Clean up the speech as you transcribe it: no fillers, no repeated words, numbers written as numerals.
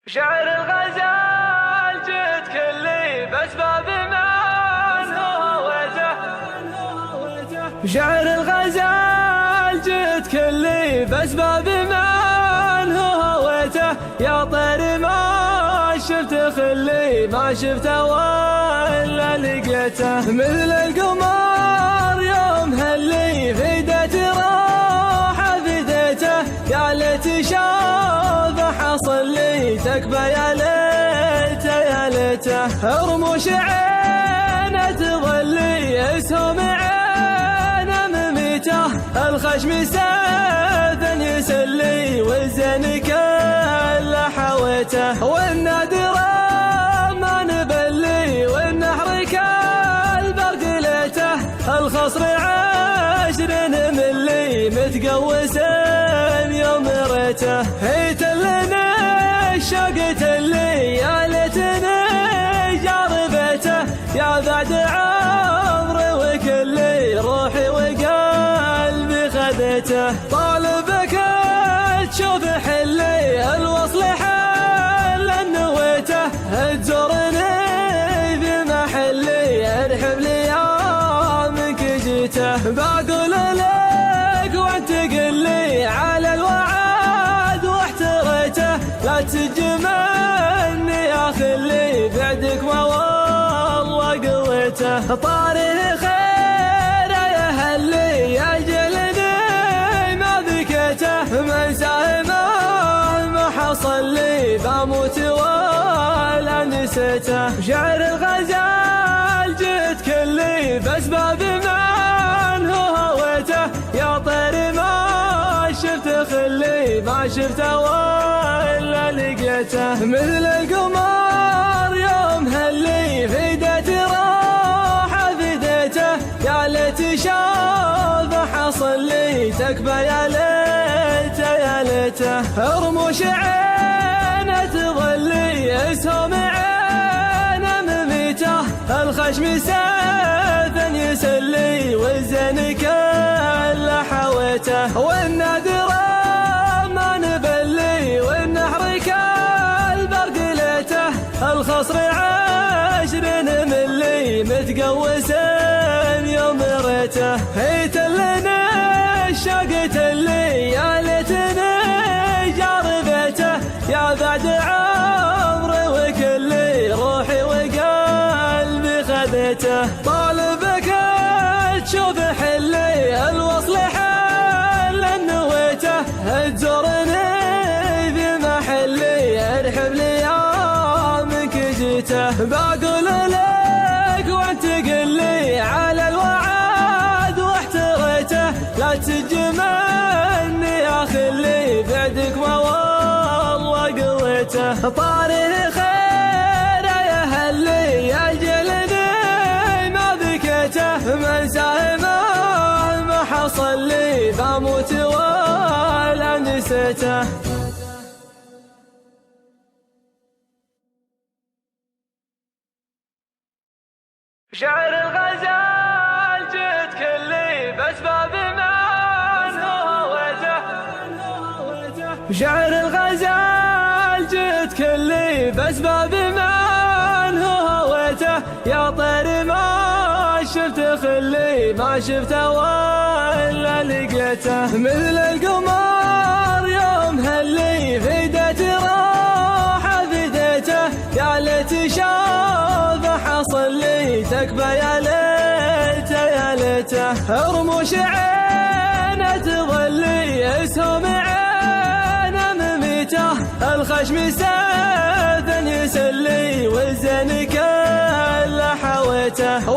شعر الغزال جد كلي بأسباب من هويته. شعر الغزال جد كلي بأسباب من هويته. يا طير ما شفت خلي ما شفته ولا لقيته. مثل القمر يوم هلي فديت راح فديته. يا ليت شافه حصل لي تكبى يا ليته يا ليته. رموش عينه تظلي اسهم عينه مميته. الخشم سيف يسلي والزين كله حويته. والنادر ما نبلي والنحر كالبرق ليته. الخصر 20 ملي متقوس يوم ريته. هيت لنا الشوق تلي يا ليتني جار بيته. يا بعد عمري وكلي روحي وقلبي خذيته. طالبك تشوف حلي الوصل حل نويته. تزورني بمحلي ارحب لي يومك جيته. بقول لك وانت قل لي على الوعد واحتريته. لا تجمعني يا خلي بعدك ما والله قويته. طاري خير يا هلي يا جلدي ما بكيته. من ساهمه ما حصل لي بموت ولا نسيته. شعر الغزال جد كلي بأسباب من هويته. يا طير ما شفت خلي ما شفته ولا لقيته. مثل القمر يوم هلي فديت راح فديته. يا ليت شافه حصل لي تكبى يا ليته يا ليته. رموش عينه تظلي اسهم عينه مميته. الخشم سيف يسلي والزين كله حويته. والنادر ما نبلي والنحر كالبرق ليته. الخصر 20 ملي متقوس يوم ريته. هيت لنا الشوق تلي يا ليتني جار بيته. يا بعد عمري وكلي روحي وقلبي خذيته. طالبك تشوف حلي الوصل حل نويته. تزورني بمحلي ارحب لي يومك جيته. بقول لك وانت قل لي على الوعد واحتريته. لا تجمعني يا خلي بعدك ما والله قويته. طاري خير يا هلي يا جلدي ما بكيته. من ساهمه ما حصل لي بموت ولا نسيته. شعر الغزال جد كلي بأسباب من هويته. شعر الغزال جد كلي بأسباب من هويته. يا طير ما شفت خلي ما شفته ولا لقيته. مثل القمر يوم هلي فديت راح فديته. يا ليت شافه حصل لي تكبى يا ليته يا ليته. رموش عينه تظلي اسهم عينه مميته. الخشم سيف يسلي والزين كله حويته.